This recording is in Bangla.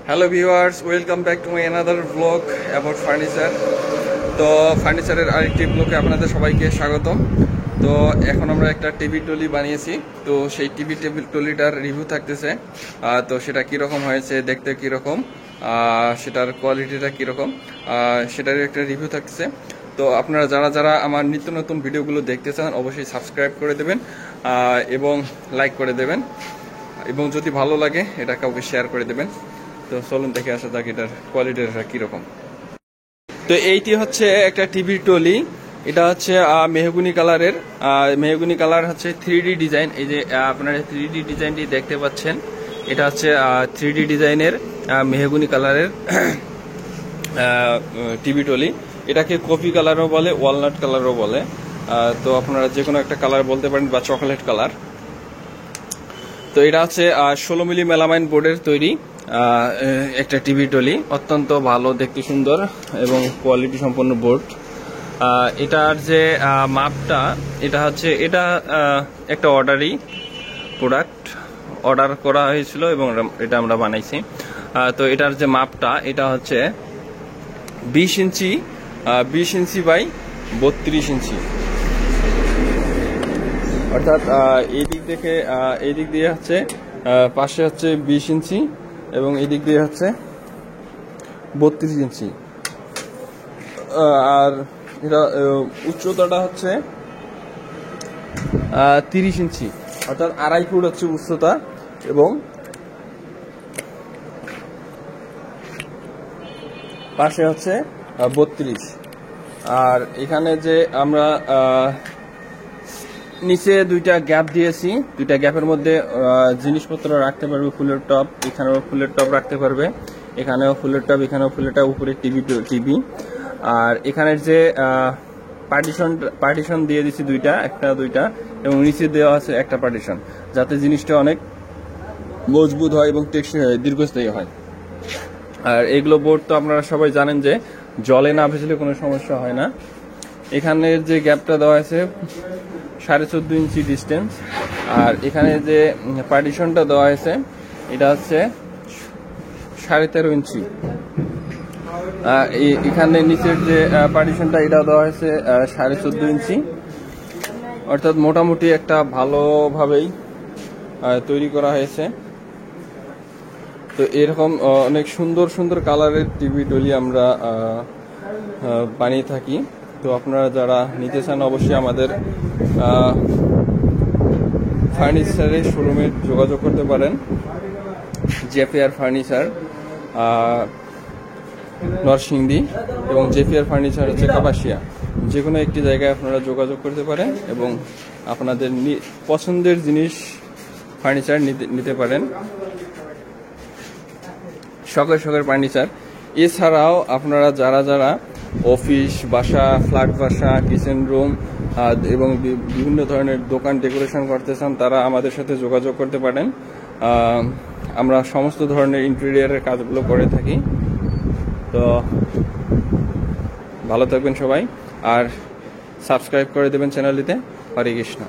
Hello viewers, welcome back to my another blog about furniture. তো ফার্নিচারের আরেকটি ব্লগে আপনাদের সবাইকে স্বাগতম। তো এখন আমরা একটা টিভি টলি বানিয়েছি। তো সেই টিভি টলিটার রিভিউ থাকতেছে। তো সেটা কীরকম হয়েছে, দেখতে কীরকম, সেটার কোয়ালিটিটা কীরকম, সেটার একটা রিভিউ থাকতেছে। তো আপনারা যারা যারা আমার নিত্য নতুন ভিডিওগুলো দেখতে চান অবশ্যই সাবস্ক্রাইব করে দেবেন এবং লাইক করে দেবেন, এবং যদি ভালো লাগে এটা কাউকে শেয়ার করে দেবেন। তো চলুন দেখে আসা যাক এটার কোয়ালিটিটা কীরকম। তো এইটি হচ্ছে একটা টিভি টলি। এটা হচ্ছে মেহগুনি কালারের। মেহগুনি কালার হচ্ছে 3D ডিজাইন। এই যে আপনারা 3D ডিজাইনটি দেখতে পাচ্ছেন, এটা হচ্ছে 3D ডিজাইনের মেহগুনি কালারের টিভি টলি। এটাকে কফি কালারও বলে, ওয়ালনাট কালারও বলে। তো আপনারা যে কোনো একটা কালার বলতে পারেন, বা চকোলেট কালার। তো এটা হচ্ছে 16 মিলি মেলামাইন বোর্ডের তৈরি একটা টিভি টলি। অত্যন্ত ভালো, দেখতে সুন্দর এবং কোয়ালিটি সম্পন্ন বোর্ড। এটার যে মাপটা, এটা হচ্ছে একটা অর্ডারই প্রোডাক্ট, অর্ডার করা হয়েছিল এবং এটা আমরা বানাইছি। তো এটার যে মাপটা, এটা হচ্ছে 20 ইঞ্চি বাই 32 ইঞ্চি। অর্থাৎ এই দিক দিয়ে হচ্ছে পাশে হচ্ছে 20 ইঞ্চি এবং এই দিক দিয়ে হচ্ছে 32 ইঞ্চি। আর এটা উচ্চতাটা হচ্ছে 30 ইঞ্চি, অর্থাৎ 2.5 ফুট হচ্ছে উচ্চতা এবং পাশে হচ্ছে 32। আর এখানে যে আমরা নিচে দুইটা গ্যাপ দিয়েছি, দুইটা গ্যাপের মধ্যে জিনিসপত্র রাখতে পারবে। ফুলের টপ, এখানেও ফুলের টপ রাখতে পারবে, এখানেও ফুলের টপ, এখানেও ফুলের টপ, উপরে টিভি। আর এখানের যে পার্টিশন দিয়ে দিচ্ছি দুইটা, এবং নিচে দেওয়া আছে একটা পার্টিশন, যাতে জিনিসটা অনেক মজবুত হয় এবং টেকসই হয়, দীর্ঘস্থায়ী হয়। আর এগুলো বোর্ড তো আপনারা সবাই জানেন যে জলে না ভেজলে কোনো সমস্যা হয় না। এখানের যে গ্যাপটা দেওয়া আছে 14.5 ইঞ্চি ডিস্টেন্স। আর এখানে যে পার্টিশনটা দেওয়া হয়েছে এটা হচ্ছে 13.5 ইঞ্চি। এখানে নিচের যে পার্টিশনটা, এটা দেওয়া হয়েছে 14.5 ইঞ্চি। অর্থাৎ মোটামুটি একটা ভালোভাবেই তৈরি করা হয়েছে। তো এরকম অনেক সুন্দর সুন্দর কালারের টিভি টলি আমরা বানিয়ে থাকি। তো আপনারা যারা নিতে চান অবশ্যই আমাদের ফার্নিচারের শোরুমে যোগাযোগ করতে পারেন। জেফিয়ার ফার্নিচার নরসিংদী এবং জেফিয়ার ফার্নিচার হচ্ছে কাপাসিয়া। যে কোনো একটি জায়গায় আপনারা যোগাযোগ করতে পারেন এবং আপনাদের পছন্দের জিনিস ফার্নিচার নিতে পারেন। শখের ফার্নিচার। এছাড়াও আপনারা যারা অফিস, বাসা, ফ্ল্যাট বাসা, কিচেন রুম এবং বিভিন্ন ধরনের দোকান ডেকোরেশন করতে চান, তারা আমাদের সাথে যোগাযোগ করতে পারেন। আমরা সমস্ত ধরনের ইন্টেরিয়ারের কাজগুলো করে থাকি। তো ভালো থাকবেন সবাই, আর সাবস্ক্রাইব করে দেবেন চ্যানেলটিতে। হরে কৃষ্ণ।